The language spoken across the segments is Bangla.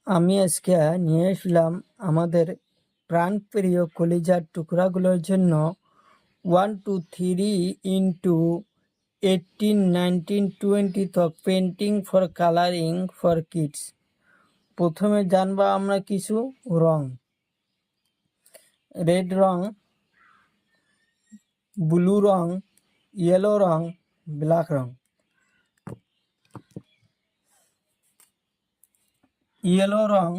আমি আজকে নিয়ে এসলাম আমাদের প্রাণপ্রিয় কলিজার টুকরাগুলোর জন্য 1 2 3 ইন্টু 18 19 20 তক painting for colouring for kids. প্রথমে জানবা আমরা কিছু রং। রেড রং, ব্লু রং, ইয়েলো রং, ব্ল্যাক রং। ইয়েলো রং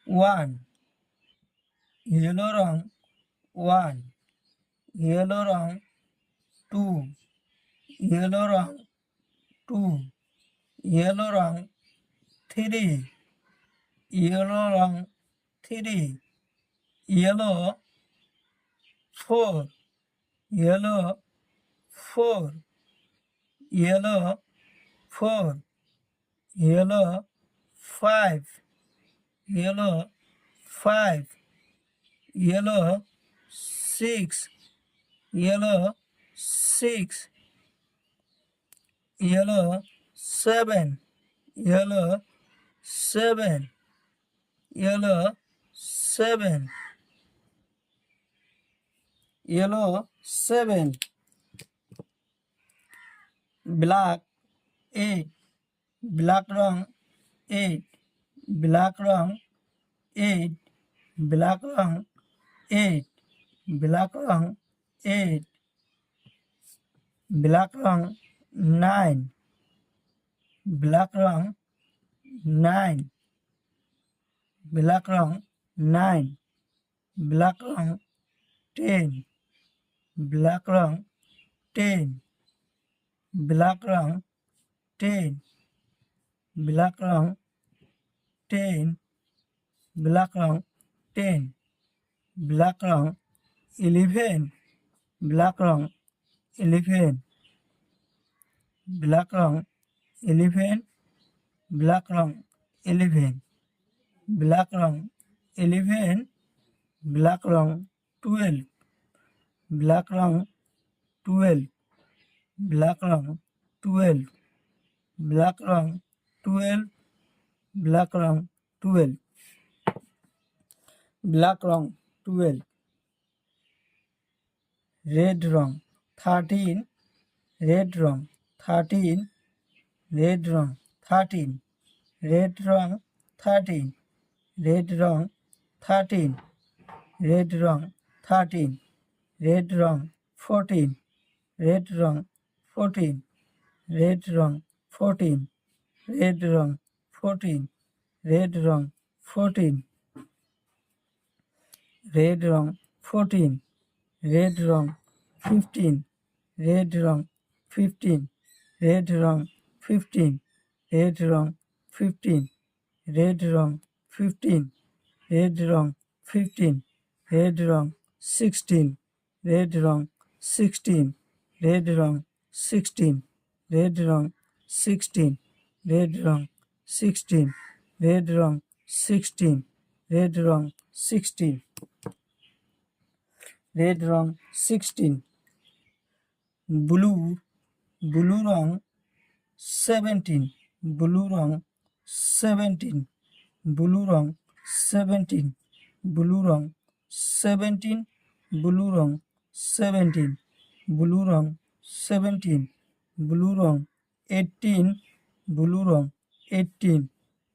1, ইয়েলো রং 1, ইয়েলো রং 2, ইয়েলো রং 2, ইয়েলো রং 3, ইয়েলো রং 3, yellow 4, yellow 4, yellow 4, yellow 5, yellow 5, yellow 6, yellow 6, yellow 7, yellow 7, yellow 7, yellow 7, black 8, black রং 8, ব্ল্যাক রং 8, ব্ল্যাক রং 8, ব্ল্যাক রং 8, ব্ল্যাক রং 9, ব্ল্যাক রং 9, ব্ল্যাক রং 9, ব্ল্যাক রং 10, ব্ল্যাক রং 10, ব্ল্যাক রং 10, ব্ল্যাক রং 10, ব্ল্যাক রং 10, ব্ল্যাক রং 11, ব্ল্যাক রং 11, ব্ল্যাক রং 11, ব্ল্যাক রং 11, ব্ল্যাক রং 11, ব্ল্যাক রং 12, ব্ল্যাক রং 12, ব্ল্যাক রং 12, ব্ল্যাক রং 12, ব্ল্যাক রং 12, ব্ল্যাক রং 12, রেড রং 13, রেড রং 13, রেড রং 13, রেড রং 13, রেড রং 13, রেড রং 13, রেড রং 14, রেড রং 14, রেড রং 14, রেড রং 14, রেড রং 14, রেড রং 14, রেড রং 15, রেড রং 15, রেড রং 15, রেড রং 15, রেড রং 15, রেড রং 15, রেড রং 16, রেড রং 16, রেড রং 16, রেড রং 16, রেড রং 16, রেড রং 16, রেড রং 16, রেড রং 16, ব্লু, ব্লু রং 17, ব্লু রং 17, ব্লু রং 17, ব্লু রং 17, ব্লু রং 17, ব্লু রং 17, ব্লু রং 18, ব্লু রং 18,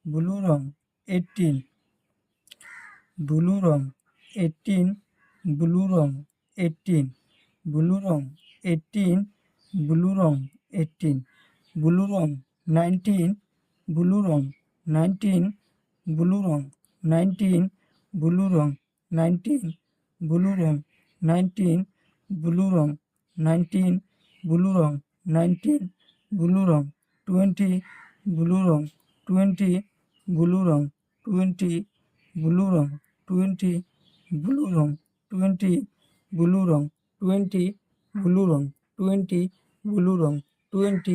ব্লু রং 18, ব্লু রং 18, ব্লু রং 18, ব্লু রং 18, ব্লু রং 18, ব্লু রং 19, ব্লু রং 19, ব্লু রং 19, ব্লু রং 19, ব্লু রং 19, ব্লু রং 19, ব্লু রং 19, ব্লু রং 20, ব্লু রং 20, ব্লু রং 20, ব্লু রং 20, ব্লু রং 20, ব্লু রং 20, ব্লু রং 20, ব্লু রং 20,